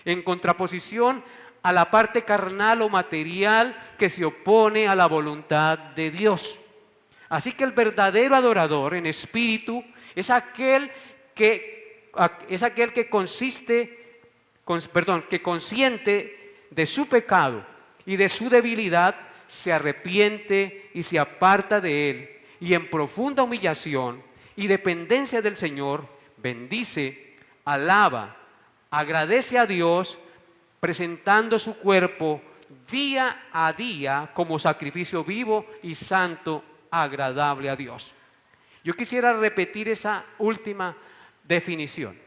en contraposición a la parte carnal o material que se opone a la voluntad de Dios. Así que el verdadero adorador en espíritu es aquel que consciente de su pecado y de su debilidad, se arrepiente y se aparta de él, y en profunda humillación y dependencia del Señor bendice, alaba, agradece a Dios, presentando su cuerpo día a día como sacrificio vivo y santo, agradable a Dios. Yo quisiera repetir esa última definición.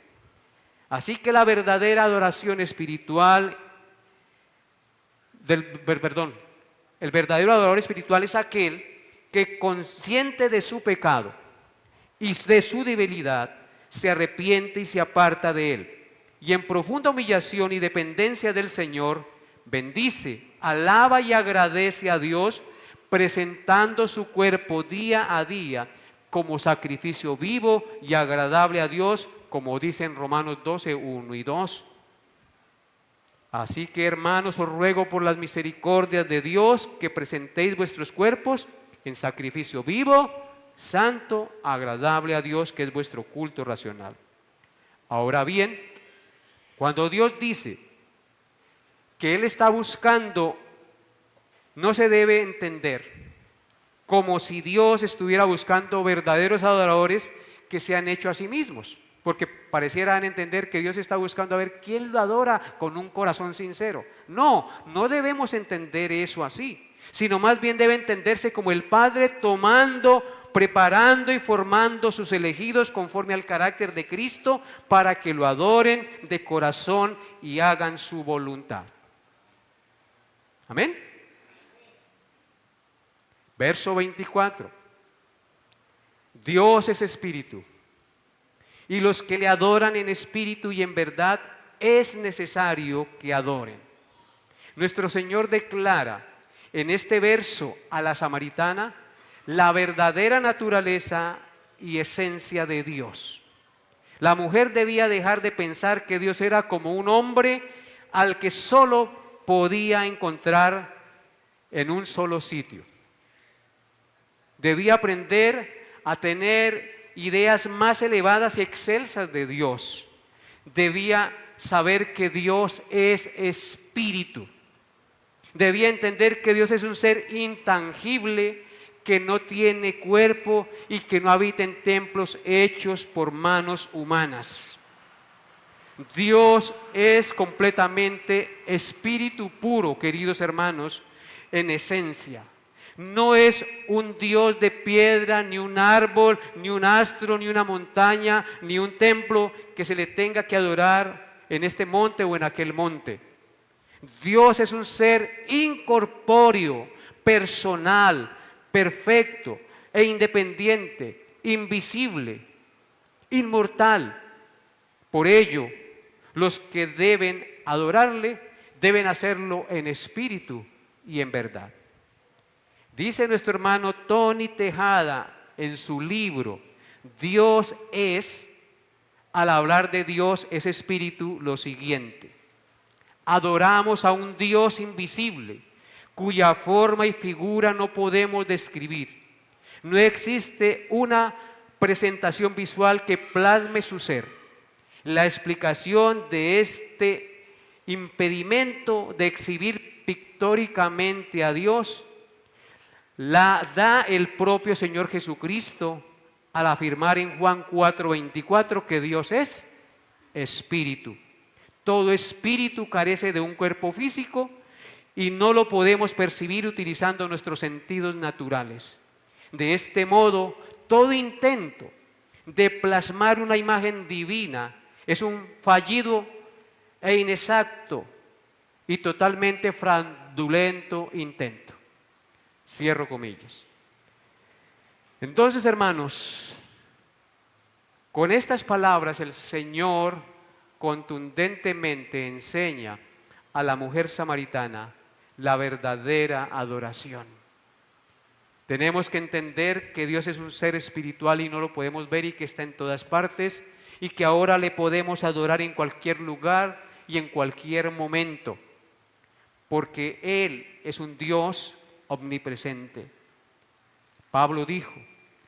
Así que la verdadera adoración espiritual, el verdadero adorador espiritual es aquel que, consciente de su pecado y de su debilidad, se arrepiente y se aparta de él, y en profunda humillación y dependencia del Señor bendice, alaba y agradece a Dios, presentando su cuerpo día a día como sacrificio vivo y agradable a Dios, como dice en Romanos 12, 1 y 2. Así que, hermanos, os ruego por las misericordias de Dios que presentéis vuestros cuerpos en sacrificio vivo, santo, agradable a Dios, que es vuestro culto racional. Ahora bien, cuando Dios dice que Él está buscando, no se debe entender como si Dios estuviera buscando verdaderos adoradores que se han hecho a sí mismos, porque parecieran entender que Dios está buscando a ver quién lo adora con un corazón sincero. No, no debemos entender eso así, sino más bien debe entenderse como el Padre tomando, preparando y formando sus elegidos conforme al carácter de Cristo para que lo adoren de corazón y hagan su voluntad. Amén. Verso 24. Dios es espíritu, y los que le adoran en espíritu y en verdad es necesario que adoren. Nuestro Señor declara en este verso a la samaritana la verdadera naturaleza y esencia de Dios. La mujer debía dejar de pensar que Dios era como un hombre al que solo podía encontrar en un solo sitio. Debía aprender a tener ideas más elevadas y excelsas de Dios. Debía saber que Dios es espíritu. Debía entender que Dios es un ser intangible, que no tiene cuerpo y que no habita en templos hechos por manos humanas. Dios es completamente espíritu puro, queridos hermanos, en esencia. No es un Dios de piedra, ni un árbol, ni un astro, ni una montaña, ni un templo que se le tenga que adorar en este monte o en aquel monte. Dios es un ser incorpóreo, personal, perfecto e independiente, invisible, inmortal. Por ello, los que deben adorarle deben hacerlo en espíritu y en verdad. Dice nuestro hermano Tony Tejada en su libro Dios es, al hablar de Dios es espíritu, lo siguiente: adoramos a un Dios invisible, cuya forma y figura no podemos describir. No existe una presentación visual que plasme su ser. La explicación de este impedimento de exhibir pictóricamente a Dios la da el propio Señor Jesucristo al afirmar en Juan 4:24 que Dios es espíritu. Todo espíritu carece de un cuerpo físico y no lo podemos percibir utilizando nuestros sentidos naturales. De este modo, todo intento de plasmar una imagen divina es un fallido e inexacto y totalmente fraudulento intento. Cierro comillas. Entonces, hermanos, con estas palabras el Señor contundentemente enseña a la mujer samaritana la verdadera adoración. Tenemos que entender que Dios es un ser espiritual y no lo podemos ver, y que está en todas partes, y que ahora le podemos adorar en cualquier lugar y en cualquier momento, porque Él es un Dios omnipresente. Pablo dijo: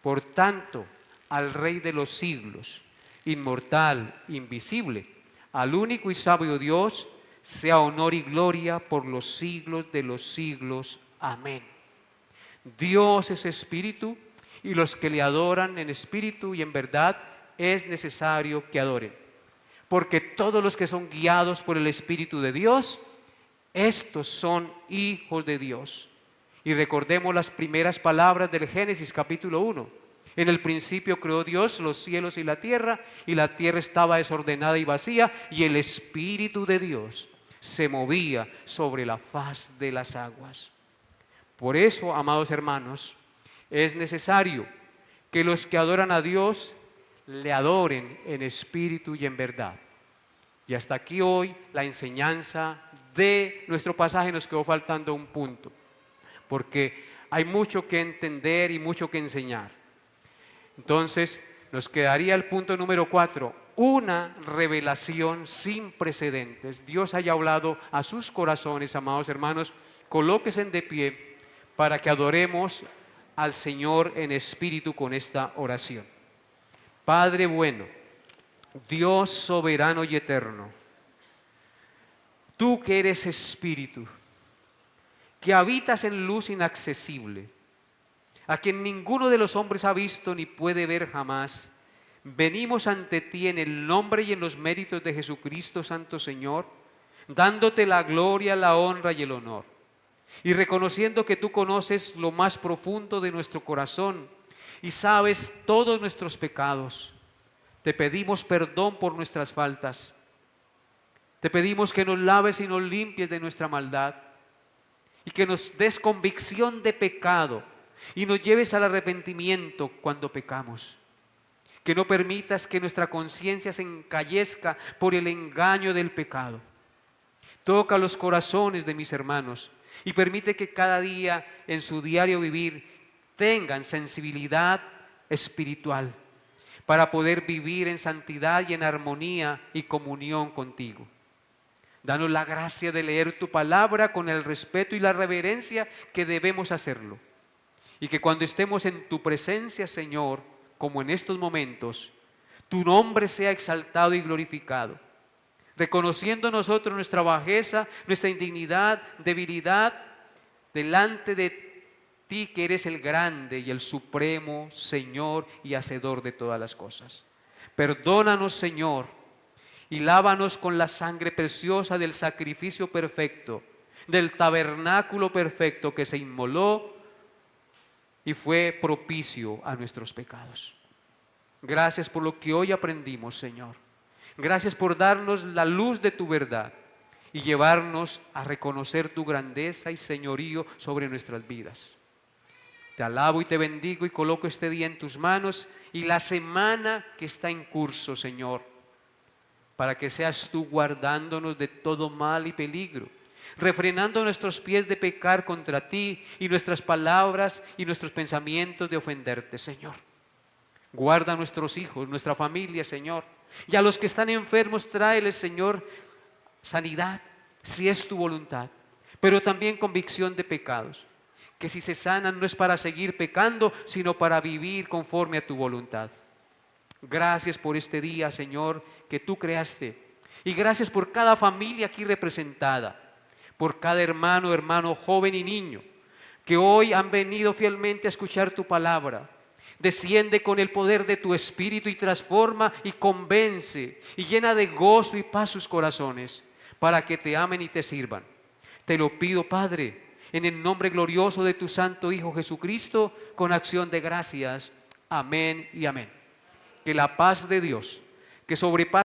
por tanto, al Rey de los siglos, inmortal, invisible, al único y sabio Dios, sea honor y gloria por los siglos de los siglos. Amén. Dios es espíritu, y los que le adoran en espíritu y en verdad es necesario que adoren. Porque todos los que son guiados por el Espíritu de Dios, estos son hijos de Dios. Y recordemos las primeras palabras del Génesis capítulo 1. En el principio creó Dios los cielos y la tierra estaba desordenada y vacía, y el Espíritu de Dios se movía sobre la faz de las aguas. Por eso, amados hermanos, es necesario que los que adoran a Dios le adoren en espíritu y en verdad. Y hasta aquí hoy la enseñanza de nuestro pasaje. Nos quedó faltando un punto, porque hay mucho que entender y mucho que enseñar. Entonces, nos quedaría el punto número 4, una revelación sin precedentes. Dios haya hablado a sus corazones, amados hermanos. Colóquense de pie para que adoremos al Señor en espíritu con esta oración. Padre bueno, Dios soberano y eterno, tú que eres espíritu, que habitas en luz inaccesible, a quien ninguno de los hombres ha visto ni puede ver jamás, venimos ante ti en el nombre y en los méritos de Jesucristo, Santo Señor, dándote la gloria, la honra y el honor, y reconociendo que tú conoces lo más profundo de nuestro corazón y sabes todos nuestros pecados. Te pedimos perdón por nuestras faltas. Te pedimos que nos laves y nos limpies de nuestra maldad, y que nos des convicción de pecado y nos lleves al arrepentimiento cuando pecamos. Que no permitas que nuestra conciencia se encallezca por el engaño del pecado. Toca los corazones de mis hermanos y permite que cada día en su diario vivir tengan sensibilidad espiritual para poder vivir en santidad y en armonía y comunión contigo. Danos la gracia de leer tu palabra con el respeto y la reverencia que debemos hacerlo. Y que cuando estemos en tu presencia, Señor, como en estos momentos, tu nombre sea exaltado y glorificado, reconociendo nosotros nuestra bajeza, nuestra indignidad, debilidad, delante de ti que eres el grande y el supremo Señor y hacedor de todas las cosas. Perdónanos, Señor, y lávanos con la sangre preciosa del sacrificio perfecto, del tabernáculo perfecto que se inmoló y fue propicio a nuestros pecados. Gracias por lo que hoy aprendimos, Señor. Gracias por darnos la luz de tu verdad y llevarnos a reconocer tu grandeza y señorío sobre nuestras vidas. Te alabo y te bendigo y coloco este día en tus manos y la semana que está en curso, Señor, para que seas tú guardándonos de todo mal y peligro, refrenando nuestros pies de pecar contra ti y nuestras palabras y nuestros pensamientos de ofenderte, Señor. Guarda a nuestros hijos, nuestra familia, Señor, y a los que están enfermos, tráeles, Señor, sanidad, si es tu voluntad, pero también convicción de pecados, que si se sanan no es para seguir pecando, sino para vivir conforme a tu voluntad. Gracias por este día, Señor, que tú creaste, y gracias por cada familia aquí representada, por cada hermano, joven y niño, que hoy han venido fielmente a escuchar tu palabra. Desciende con el poder de tu Espíritu y transforma y convence y llena de gozo y paz sus corazones para que te amen y te sirvan. Te lo pido, Padre, en el nombre glorioso de tu Santo Hijo Jesucristo, con acción de gracias. Amén y amén. Que la paz de Dios, que sobrepasa